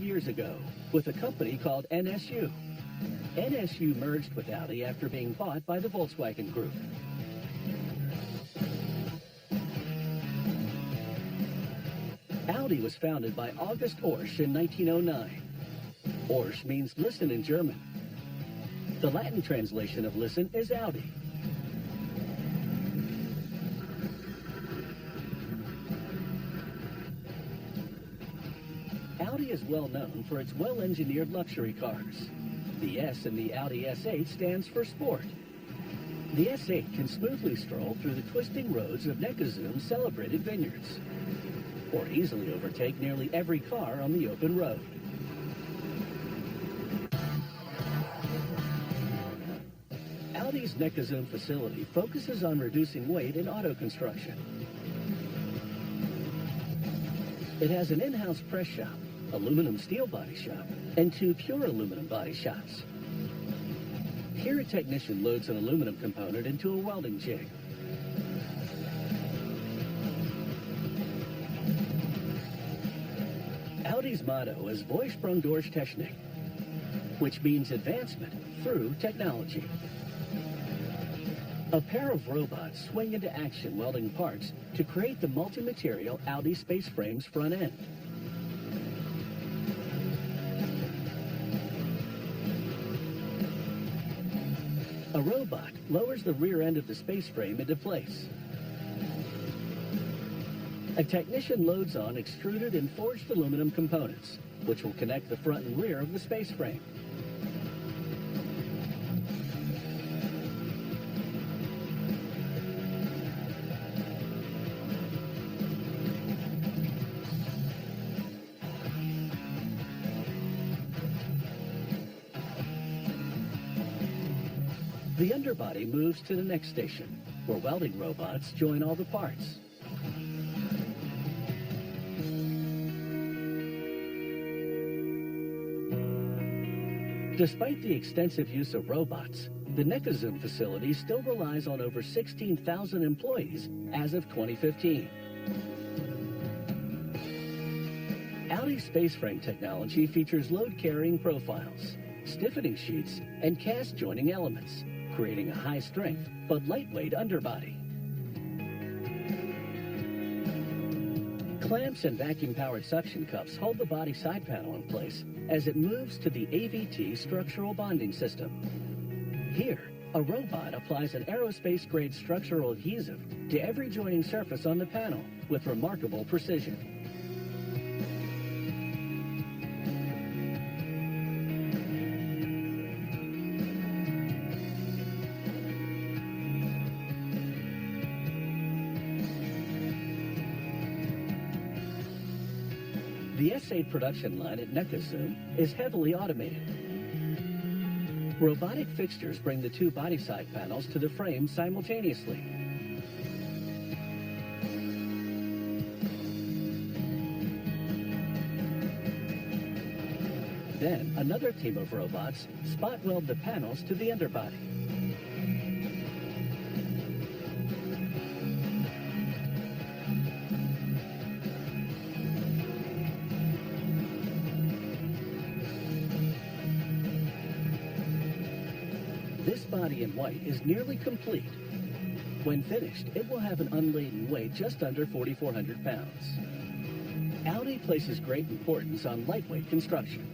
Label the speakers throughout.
Speaker 1: years ago with a company called NSU. NSU merged with Audi after being bought by the Volkswagen Group. Audi was founded by August Orsch in 1909. Orsch means listen in German. The Latin translation of listen is Audi. Audi is well known for its well-engineered luxury cars. The S in the Audi S8 stands for sport. The S8 can smoothly stroll through the twisting roads of Neckarsulm's celebrated vineyards, or easily overtake nearly every car on the open road. Audi's Neckarsulm facility focuses on reducing weight in auto construction. It has an in-house press shop, aluminum steel body shop, and 2 pure aluminum body shops. Here a technician loads an aluminum component into a welding jig. Audi's motto is Vorsprung durch Technik, which means advancement through technology. A pair of robots swing into action welding parts to create the multi-material Audi Space Frame's front end. A robot lowers the rear end of the space frame into place. A technician loads on extruded and forged aluminum components, which will connect the front and rear of the space frame. The underbody moves to the next station, where welding robots join all the parts. Despite the extensive use of robots, the Neckarsulm facility still relies on over 16,000 employees as of 2015. Audi space frame technology features load-carrying profiles, stiffening sheets, and cast joining elements, creating a high-strength but lightweight underbody. Clamps and vacuum-powered suction cups hold the body side panel in place as it moves to the AVT structural bonding system. Here, a robot applies an aerospace-grade structural adhesive to every joining surface on the panel with remarkable precision. The S8 production line at Neckarsulm is heavily automated. Robotic fixtures bring the 2 body side panels to the frame simultaneously. Then, another team of robots spot weld the panels to the underbody. This body in white is nearly complete. When finished, it will have an unladen weight just under 4,400 pounds. Audi places great importance on lightweight construction.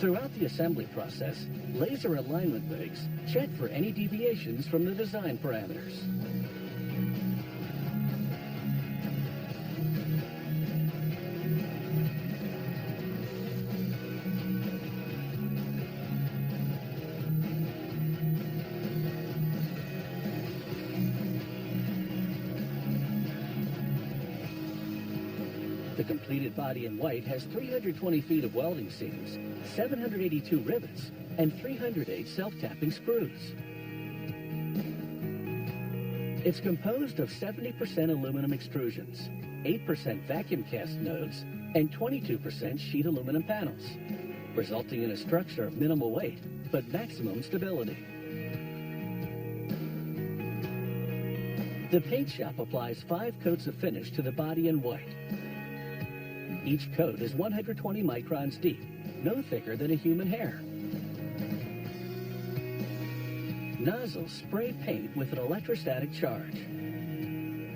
Speaker 1: Throughout the assembly process, laser alignment rigs check for any deviations from the design parameters. The completed body in white has 320 feet of welding seams, 782 rivets, and 308 self-tapping screws. It's composed of 70% aluminum extrusions, 8% vacuum cast nodes, and 22% sheet aluminum panels, resulting in a structure of minimal weight, but maximum stability. The paint shop applies 5 coats of finish to the body in white. Each coat is 120 microns deep, no thicker than a human hair. Nozzles spray paint with an electrostatic charge.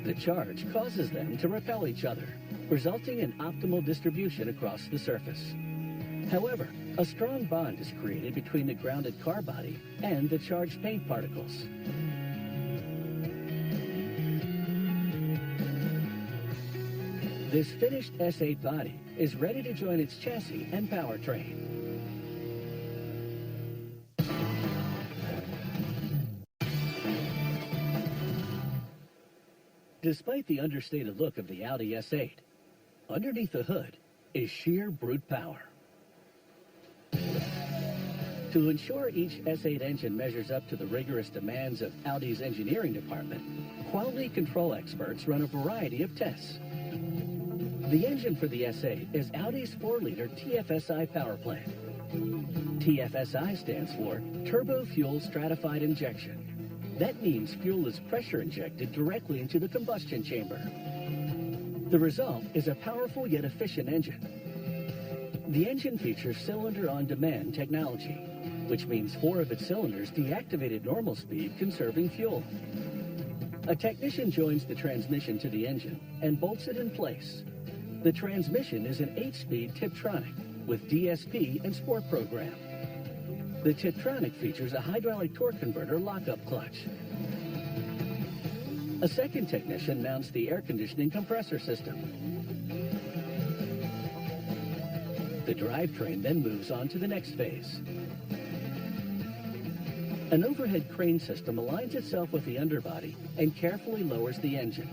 Speaker 1: The charge causes them to repel each other, resulting in optimal distribution across the surface. However, a strong bond is created between the grounded car body and the charged paint particles. This finished S8 body is ready to join its chassis and powertrain. Despite the understated look of the Audi S8, underneath the hood is sheer brute power. To ensure each S8 engine measures up to the rigorous demands of Audi's engineering department, quality control experts run a variety of tests. The engine for the S8 is Audi's 4-liter TFSI power plant. TFSI stands for Turbo Fuel Stratified Injection. That means fuel is pressure injected directly into the combustion chamber. The result is a powerful yet efficient engine. The engine features cylinder-on-demand technology, which means 4 of its cylinders deactivate at normal speed, conserving fuel. A technician joins the transmission to the engine and bolts it in place. The transmission is an 8-speed Tiptronic with DSP and Sport program. The Tiptronic features a hydraulic torque converter lockup clutch. A second technician mounts the air conditioning compressor system. The drivetrain then moves on to the next phase. An overhead crane system aligns itself with the underbody and carefully lowers the engine.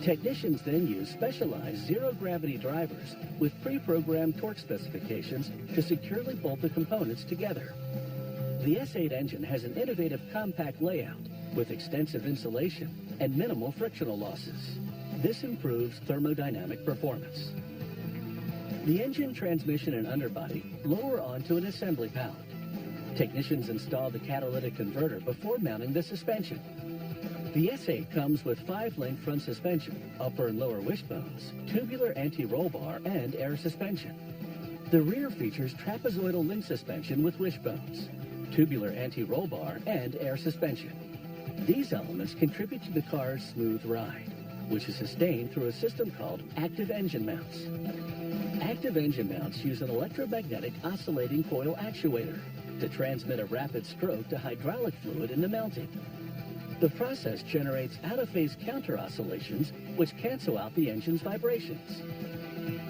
Speaker 1: Technicians then use specialized zero-gravity drivers with pre-programmed torque specifications to securely bolt the components together. The S8 engine has an innovative compact layout with extensive insulation and minimal frictional losses. This improves thermodynamic performance. The engine, transmission, and underbody lower onto an assembly pallet. Technicians install the catalytic converter before mounting the suspension. The S8 comes with 5-link front suspension, upper and lower wishbones, tubular anti-roll bar, and air suspension. The rear features trapezoidal link suspension with wishbones, tubular anti-roll bar, and air suspension. These elements contribute to the car's smooth ride, which is sustained through a system called active engine mounts. Active engine mounts use an electromagnetic oscillating coil actuator to transmit a rapid stroke to hydraulic fluid in the mounting. The process generates out-of-phase counter-oscillations, which cancel out the engine's vibrations.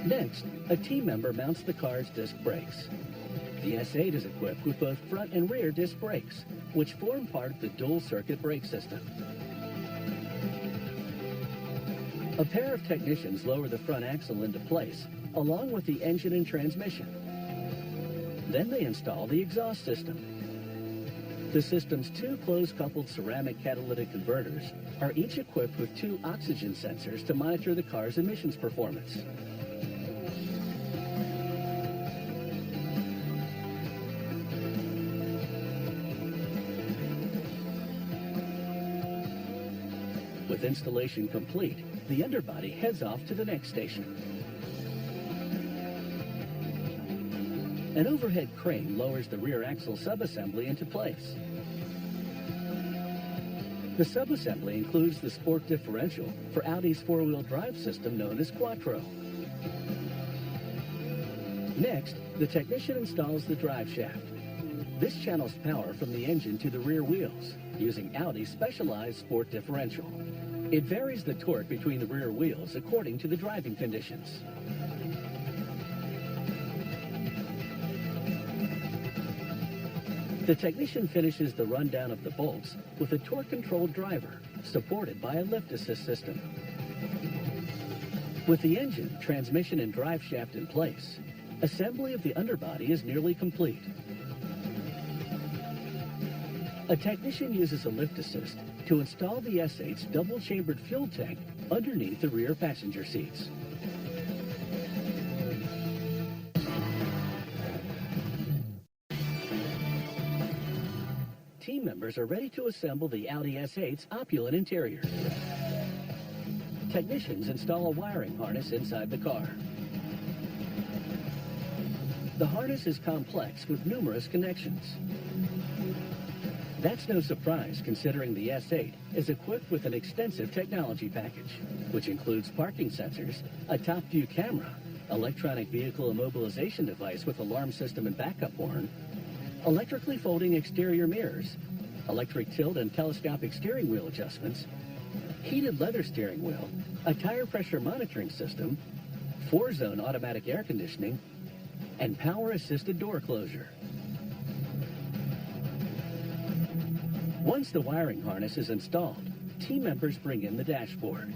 Speaker 1: Next, a team member mounts the car's disc brakes. The S8 is equipped with both front and rear disc brakes, which form part of the dual-circuit brake system. A pair of technicians lower the front axle into place, along with the engine and transmission. Then they install the exhaust system. The system's 2 closed-coupled ceramic catalytic converters are each equipped with 2 oxygen sensors to monitor the car's emissions performance. With installation complete, the underbody heads off to the next station. An overhead crane lowers the rear axle subassembly into place. The subassembly includes the sport differential for Audi's 4-wheel drive system known as Quattro. Next, the technician installs the drive shaft. This channels power from the engine to the rear wheels using Audi's specialized sport differential. It varies the torque between the rear wheels according to the driving conditions. The technician finishes the rundown of the bolts with a torque-controlled driver, supported by a lift assist system. With the engine, transmission, and drive shaft in place, assembly of the underbody is nearly complete. A technician uses a lift assist to install the S8's double-chambered fuel tank underneath the rear passenger seats. Team members are ready to assemble the Audi S8's opulent interior. technicians install a wiring harness inside the car. The harness is complex with numerous connections. That's no surprise considering the S8 is equipped with an extensive technology package, which includes parking sensors, a top-view camera, electronic vehicle immobilization device with alarm system and backup horn, electrically folding exterior mirrors, electric tilt and telescopic steering wheel adjustments, heated leather steering wheel, a tire pressure monitoring system, 4-zone automatic air conditioning, and power-assisted door closure. Once the wiring harness is installed, team members bring in the dashboard.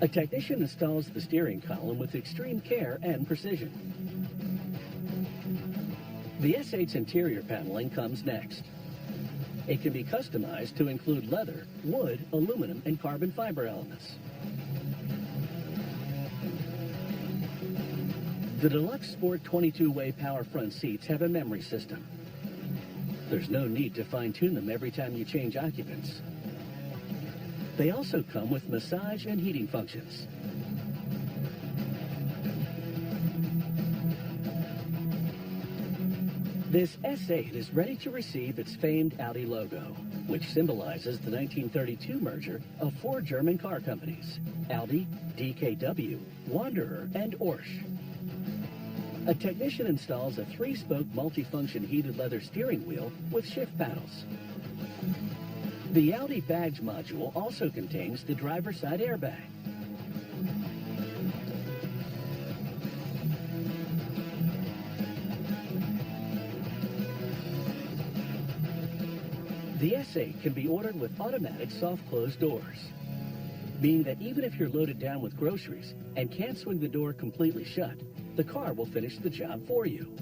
Speaker 1: A technician installs the steering column with extreme care and precision. The S8's interior paneling comes next. It can be customized to include leather, wood, aluminum, and carbon fiber elements. The Deluxe Sport 22-way power front seats have a memory system. There's no need to fine-tune them every time you change occupants. They also come with massage and heating functions. This S8 is ready to receive its famed Audi logo, which symbolizes the 1932 merger of 4 German car companies, Audi, DKW, Wanderer, and Porsche. A technician installs a 3-spoke multifunction heated leather steering wheel with shift paddles. The Audi badge module also contains the driver's side airbag. The S8 can be ordered with automatic soft-close doors, meaning that even if you're loaded down with groceries and can't swing the door completely shut, the car will finish the job for you.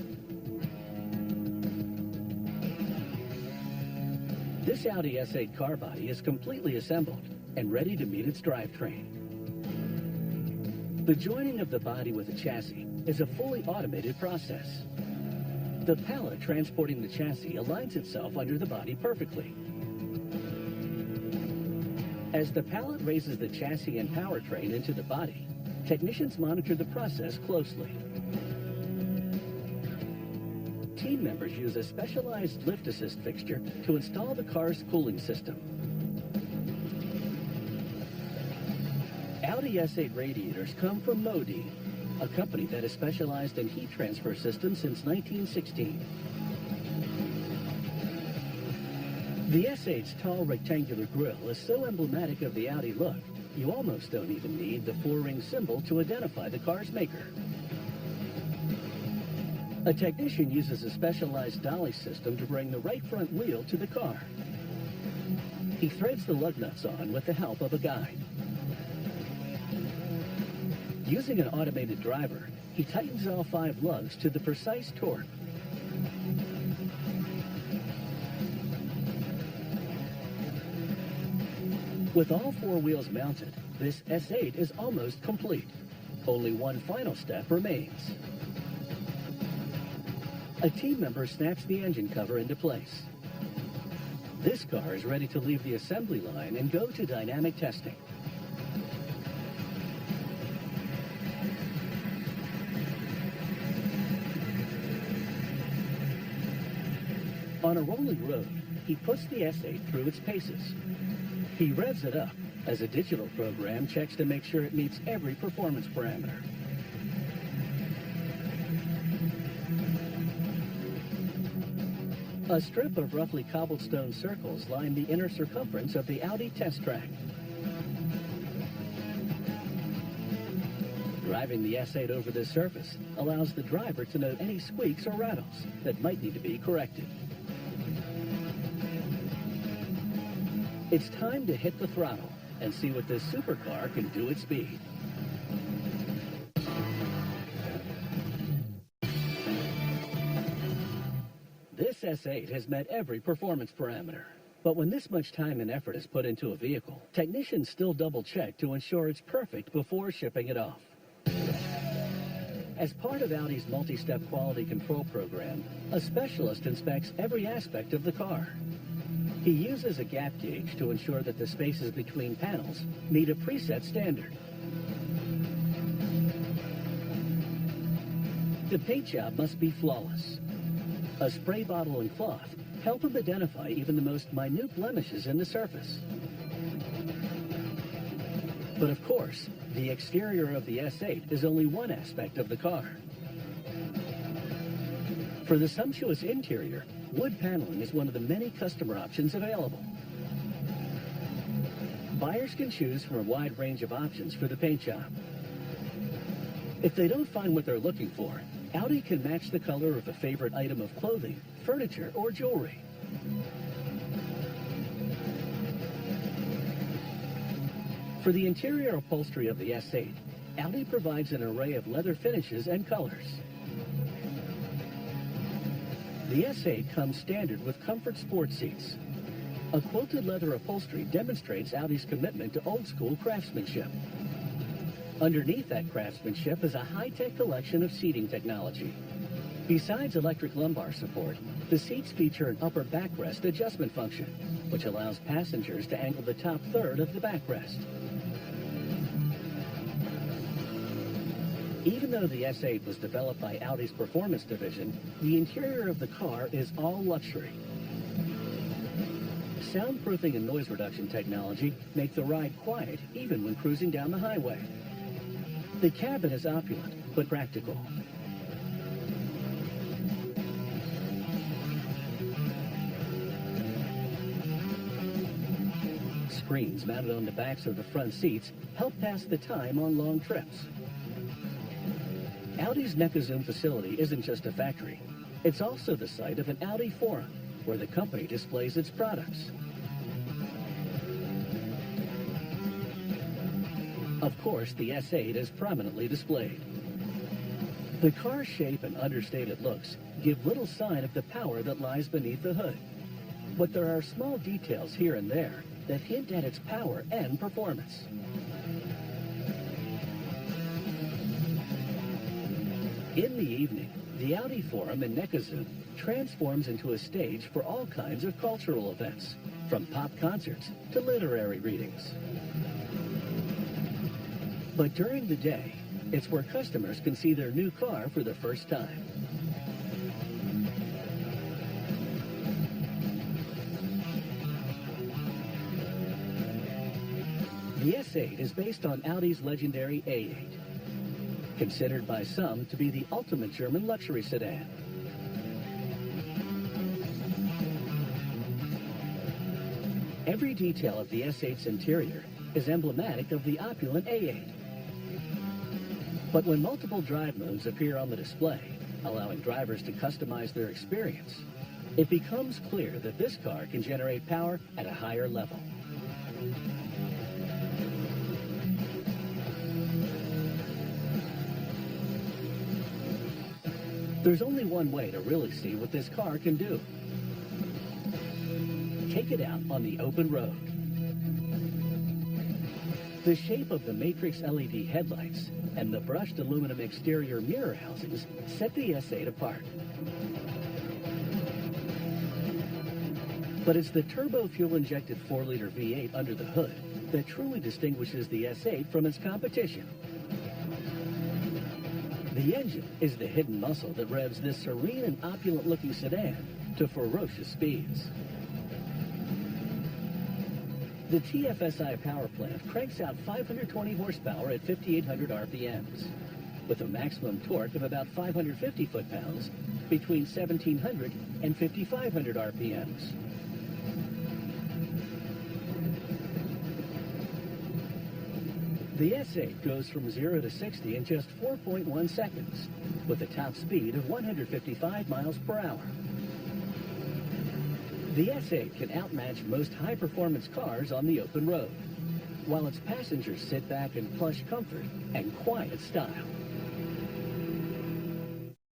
Speaker 1: This Audi S8 car body is completely assembled and ready to meet its drivetrain. The joining of the body with the chassis is a fully automated process. The pallet transporting the chassis aligns itself under the body perfectly. As the pallet raises the chassis and powertrain into the body, technicians monitor the process closely. Team members use a specialized lift assist fixture to install the car's cooling system. Audi S8 radiators come from Audi, a company that has specialized in heat transfer systems since 1916. The S8's tall rectangular grille is so emblematic of the Audi look, you almost don't even need the 4-ring symbol to identify the car's maker. A technician uses a specialized dolly system to bring the right front wheel to the car. He threads the lug nuts on with the help of a guide. Using an automated driver, he tightens all 5 lugs to the precise torque. With all 4 wheels mounted, this S8 is almost complete. Only one final step remains. A team member snaps the engine cover into place. This car is ready to leave the assembly line and go to dynamic testing. On a rolling road, he puts the S8 through its paces. He revs it up as a digital program checks to make sure it meets every performance parameter. A strip of roughly cobblestone circles line the inner circumference of the Audi test track. Driving the S8 over this surface allows the driver to note any squeaks or rattles that might need to be corrected. It's time to hit the throttle and see what this supercar can do at speed. This S8 has met every performance parameter. But when this much time and effort is put into a vehicle, technicians still double-check to ensure it's perfect before shipping it off. As part of Audi's multi-step quality control program, a specialist inspects every aspect of the car. He uses a gap gauge to ensure that the spaces between panels meet a preset standard. The paint job must be flawless. A spray bottle and cloth help him identify even the most minute blemishes in the surface. But of course, the exterior of the S8 is only one aspect of the car. For the sumptuous interior, wood paneling is one of the many customer options available. Buyers can choose from a wide range of options for the paint job. If they don't find what they're looking for, Audi can match the color of a favorite item of clothing, furniture, or jewelry. For the interior upholstery of the S8, Audi provides an array of leather finishes and colors. The S8 comes standard with comfort sport seats. A quilted leather upholstery demonstrates Audi's commitment to old-school craftsmanship. Underneath that craftsmanship is a high-tech collection of seating technology. Besides electric lumbar support, the seats feature an upper backrest adjustment function, which allows passengers to angle the top third of the backrest. Even though the S8 was developed by Audi's performance division, the interior of the car is all luxury. Soundproofing and noise reduction technology make the ride quiet even when cruising down the highway. The cabin is opulent but practical. Screens mounted on the backs of the front seats help pass the time on long trips. Audi's Neckarzoom facility isn't just a factory. It's also the site of an Audi forum where the company displays its products. Of course, the S8 is prominently displayed. The car's shape and understated looks give little sign of the power that lies beneath the hood. But there are small details here and there that hint at its power and performance. In the evening, the Audi Forum in Neckarzoom transforms into a stage for all kinds of cultural events, from pop concerts to literary readings. But during the day, it's where customers can see their new car for the first time. The S8 is based on Audi's legendary A8. Considered by some to be the ultimate German luxury sedan. Every detail of the S8's interior is emblematic of the opulent A8. But when multiple drive modes appear on the display, allowing drivers to customize their experience, it becomes clear that this car can generate power at a higher level. There's only one way to really see what this car can do. Take it out on the open road. The shape of the matrix LED headlights and the brushed aluminum exterior mirror housings set the S8 apart. But it's the turbo fuel-injected 4-liter V8 under the hood that truly distinguishes the S8 from its competition. The engine is the hidden muscle that revs this serene and opulent-looking sedan to ferocious speeds. The TFSI power plant cranks out 520 horsepower at 5,800 RPMs, with a maximum torque of about 550 foot-pounds between 1,700 and 5,500 RPMs. The S8 goes from 0 to 60 in just 4.1 seconds, with a top speed of 155 miles per hour. The S8 can outmatch most high-performance cars on the open road, while its passengers sit back in plush comfort and quiet style.